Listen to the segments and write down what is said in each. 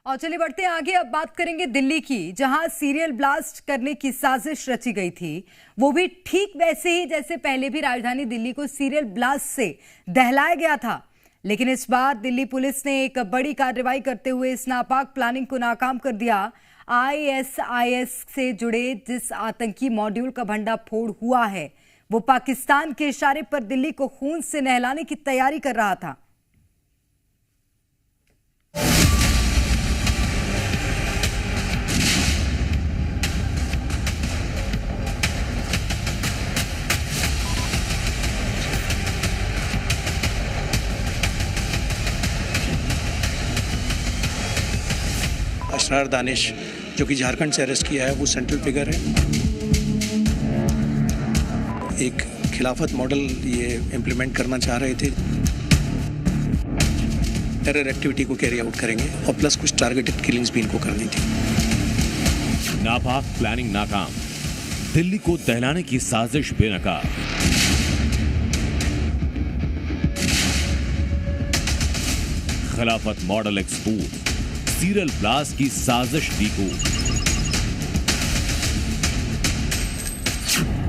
और चलिए बढ़ते हैं आगे। अब बात करेंगे दिल्ली की, जहां सीरियल ब्लास्ट करने की साजिश रची गई थी। वो भी ठीक वैसे ही जैसे पहले भी राजधानी दिल्ली को सीरियल ब्लास्ट से दहलाया गया था। लेकिन इस बार दिल्ली पुलिस ने एक बड़ी कार्रवाई करते हुए इस नापाक प्लानिंग को नाकाम कर दिया। आईएसआईएस से जुड़े जिस आतंकी मॉड्यूल का भंडाफोड़ हुआ है, वो पाकिस्तान के इशारे पर दिल्ली को खून से नहलाने की तैयारी कर रहा था। असरार दानिश, जो कि झारखंड से अरेस्ट किया है, वो सेंट्रल फिगर है। एक खिलाफत मॉडल ये इम्प्लीमेंट करना चाह रहे थे। टेरर एक्टिविटी को कैरी आउट करेंगे और प्लस कुछ टारगेटेड किलिंग्स भी इनको करनी थी। नापाक प्लानिंग नाकाम, दिल्ली को दहलाने की साजिश बेनकाब। खिलाफत मॉडल एक्सपोज, सीरियल ब्लास्ट की साजिश डीकोड।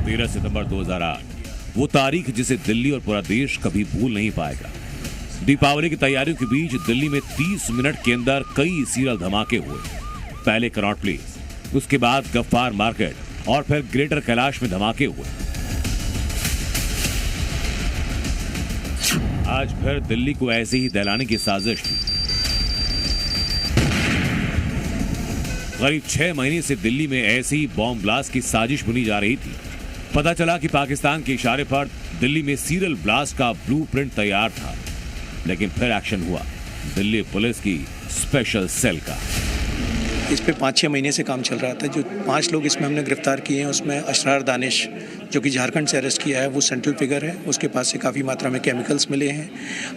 13 सितंबर 2008, वो तारीख जिसे दिल्ली और पूरा देश कभी भूल नहीं पाएगा। दीपावली की तैयारियों के बीच दिल्ली में 30 मिनट के अंदर कई सीरियल धमाके हुए। पहले कनॉट प्लेस, उसके बाद गफ्फार मार्केट और फिर ग्रेटर कैलाश में धमाके हुए। आज फिर दिल्ली को ऐसे ही दहलाने की साजिश थी। करीब 6 महीने से दिल्ली में ऐसी ही बॉम्ब ब्लास्ट की साजिश बुनी जा रही थी। पता चला कि पाकिस्तान के इशारे पर दिल्ली में सीरियल ब्लास्ट का ब्लूप्रिंट तैयार था। लेकिन फिर एक्शन हुआ दिल्ली पुलिस की स्पेशल सेल का। इस पे 5-6 महीने से काम चल रहा था। जो 5 लोग इसमें हमने गिरफ्तार किए हैं, उसमें असरार दानिश, जो कि झारखंड से अरेस्ट किया है, वो सेंट्रल फिगर है। उसके पास से काफ़ी मात्रा में केमिकल्स मिले हैं,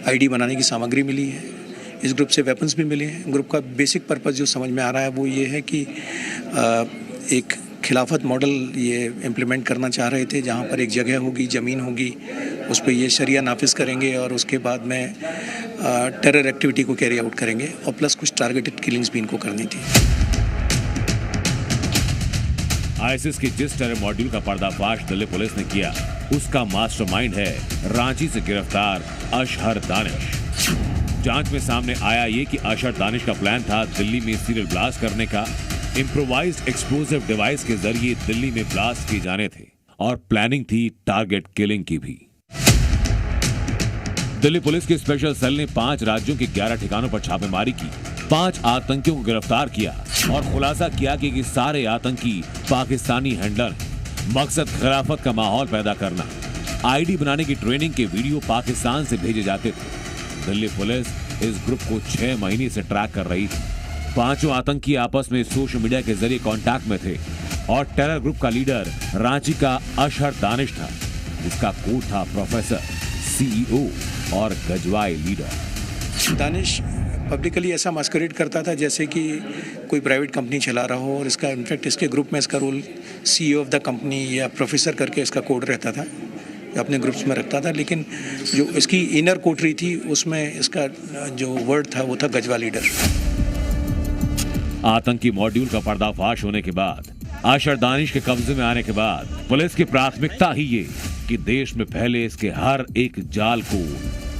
आईडी बनाने की सामग्री मिली है। इस ग्रुप से वेपन्स भी मिले हैं। ग्रुप का बेसिक पर्पस जो समझ में आ रहा है वो ये है कि एक खिलाफत मॉडल ये इम्प्लीमेंट करना चाह रहे थे, जहाँ पर एक जगह होगी, ज़मीन होगी, उस पर ये शरिया नाफिज करेंगे और उसके बाद में टेरर एक्टिविटी को कैरी आउट करेंगे और प्लस कुछ टारगेटेड किलिंग्स भी इनको करनी थी। आईएसआईएस के जिस टेरर मॉड्यूल का पर्दाफाश दिल्ली पुलिस ने किया, उसका मास्टरमाइंड है रांची से गिरफ्तार अशहर दानिश। जांच में सामने आया ये कि अशहर दानिश का प्लान था दिल्ली में सीरियल ब्लास्ट करने का। इम्प्रोवाइज्ड एक्सप्लोसिव डिवाइस के जरिए दिल्ली में ब्लास्ट किए जाने थे और प्लानिंग थी टारगेट किलिंग की भी। दिल्ली पुलिस की स्पेशल सेल ने 5 राज्यों के 11 ठिकानों पर छापेमारी की, 5 आतंकियों को गिरफ्तार किया और खुलासा किया कि सारे आतंकी पाकिस्तानी हैंडलर हैं। मकसद खिलाफत का माहौल पैदा करना। आईडी बनाने की ट्रेनिंग के वीडियो पाकिस्तान से भेजे जाते थे। दिल्ली पुलिस इस ग्रुप को 6 महीने से ट्रैक कर रही थी। 5 आतंकी आपस में सोशल मीडिया के जरिए कांटेक्ट में थे और टेरर ग्रुप का लीडर रांची का अशहर दानिश था, जिसका कोड था प्रोफेसर, सीईओ और गजवाई लीडर। दानिश पब्लिकली ऐसा मास्करेड करता था जैसे कि कोई प्राइवेट कंपनी चला रहा हो, और इसका इनफैक्ट इसके ग्रुप में इसका role CEO of the company या प्रोफेसर करके इसका कोड रहता था, अपने ग्रुप्स में रखता था। लेकिन जो इसकी इनर कोटरी थी, उसमें इसका जो वर्ड था वो था गजवा लीडर। आतंकी मॉड्यूल का पर्दाफाश होने के बाद, अशहर दानिश के कब्जे में आने के बाद, पुलिस की प्राथमिकता ही ये कि देश में पहले इसके हर एक जाल को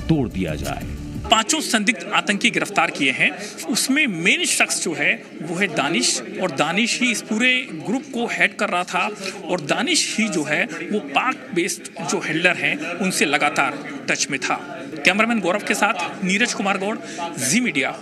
तोड़ दिया जाए। 5 संदिग्ध आतंकी गिरफ्तार किए हैं। उसमें मेन शख्स जो है वो है दानिश, और दानिश ही इस पूरे ग्रुप को हेड कर रहा था। और दानिश ही जो है वो पाक बेस्ड जो हैंडलर हैं उनसे लगातार टच में था। कैमरामैन गौरव के साथ नीरज कुमार गौड़, जी मीडिया।